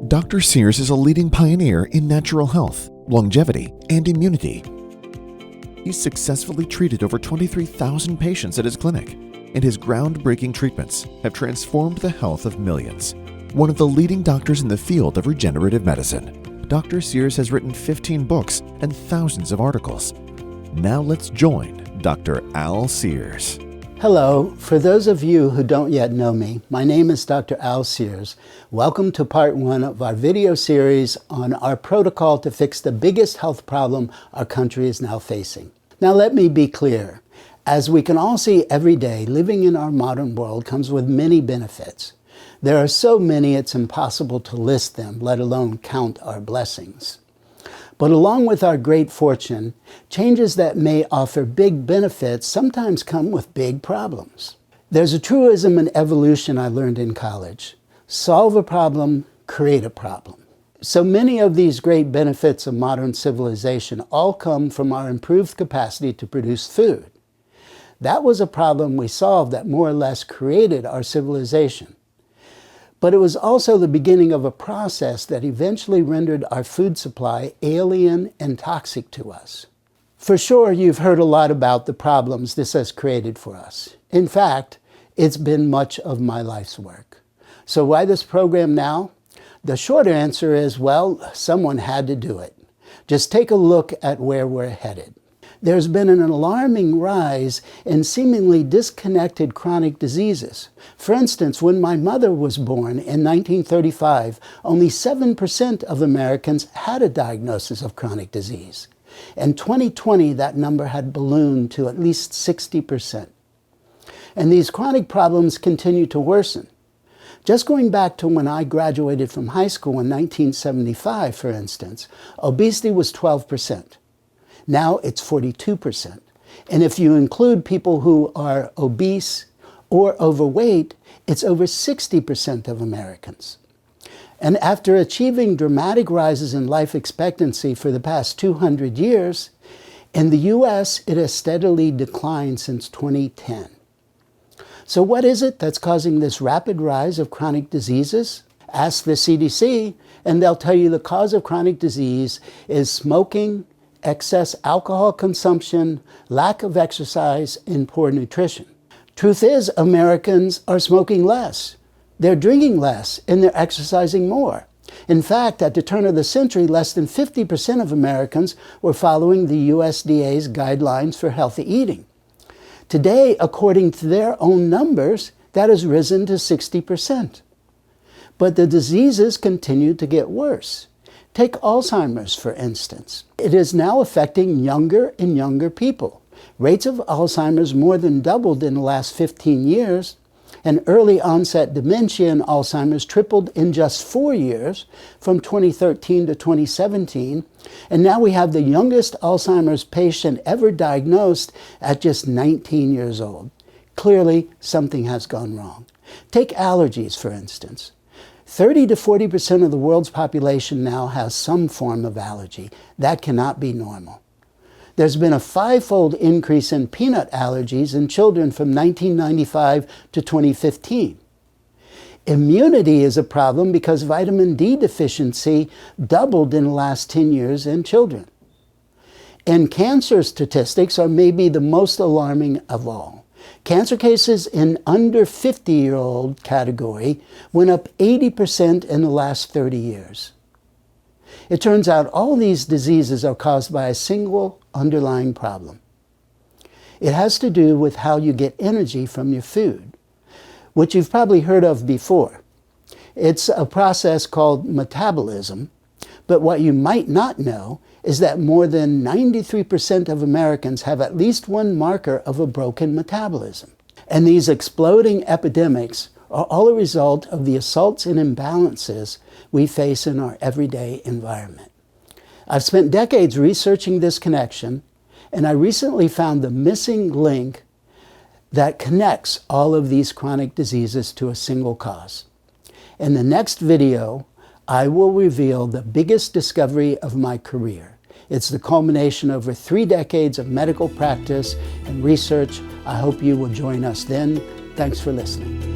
Dr. Sears is a leading pioneer in natural health, longevity, and immunity. He's successfully treated over 23,000 patients at his clinic, and his groundbreaking treatments have transformed the health of millions. One of the leading doctors in the field of regenerative medicine, Dr. Sears has written 15 books and thousands of articles. Now let's join Dr. Al Sears. Hello. For those of you who don't yet know me, my name is Dr. Al Sears. Welcome to part 1 of our video series on our protocol to fix the biggest health problem our country is now facing. Now let me be clear. As we can all see every day, living in our modern world comes with many benefits. There are so many it's impossible to list them, let alone count our blessings. But along with our great fortune, changes that may offer big benefits sometimes come with big problems. There's a truism in evolution I learned in college. Solve a problem, create a problem. So many of these great benefits of modern civilization all come from our improved capacity to produce food. That was a problem we solved that more or less created our civilization. But it was also the beginning of a process that eventually rendered our food supply alien and toxic to us. For sure, you've heard a lot about the problems this has created for us. In fact, it's been much of my life's work. So why this program now? The short answer is, well, someone had to do it. Just take a look at where we're headed. There's been an alarming rise in seemingly disconnected chronic diseases. For instance, when my mother was born in 1935, only 7% of Americans had a diagnosis of chronic disease. In 2020, that number had ballooned to at least 60%. And these chronic problems continue to worsen. Just going back to when I graduated from high school in 1975, for instance, obesity was 12%. Now it's 42%. And if you include people who are obese or overweight, it's over 60% of Americans. And after achieving dramatic rises in life expectancy for the past 200 years, in the US, it has steadily declined since 2010. So what is it that's causing this rapid rise of chronic diseases? Ask the CDC, and they'll tell you the cause of chronic disease is smoking, excess alcohol consumption, lack of exercise, and poor nutrition. Truth is, Americans are smoking less. They're drinking less, and they're exercising more. In fact, at the turn of the century, less than 50% of Americans were following the USDA's guidelines for healthy eating. Today, according to their own numbers, that has risen to 60%. But the diseases continue to get worse. Take Alzheimer's, for instance. It is now affecting younger and younger people. Rates of Alzheimer's more than doubled in the last 15 years, and early onset dementia in Alzheimer's tripled in just 4 years, from 2013 to 2017, and now we have the youngest Alzheimer's patient ever diagnosed at just 19 years old. Clearly, something has gone wrong. Take allergies, for instance. 30 to 40% of the world's population now has some form of allergy. That cannot be normal. There's been a 5-fold increase in peanut allergies in children from 1995 to 2015. Immunity is a problem because vitamin D deficiency doubled in the last 10 years in children. And cancer statistics are maybe the most alarming of all. Cancer cases in under 50-year-old category went up 80% in the last 30 years. It turns out all these diseases are caused by a single underlying problem. It has to do with how you get energy from your food, which you've probably heard of before. It's a process called metabolism, but what you might not know is that more than 93% of Americans have at least one marker of a broken metabolism. And these exploding epidemics are all a result of the assaults and imbalances we face in our everyday environment. I've spent decades researching this connection, and I recently found the missing link that connects all of these chronic diseases to a single cause. In the next video, I will reveal the biggest discovery of my career. It's the culmination of over 3 decades of medical practice and research. I hope you will join us then. Thanks for listening.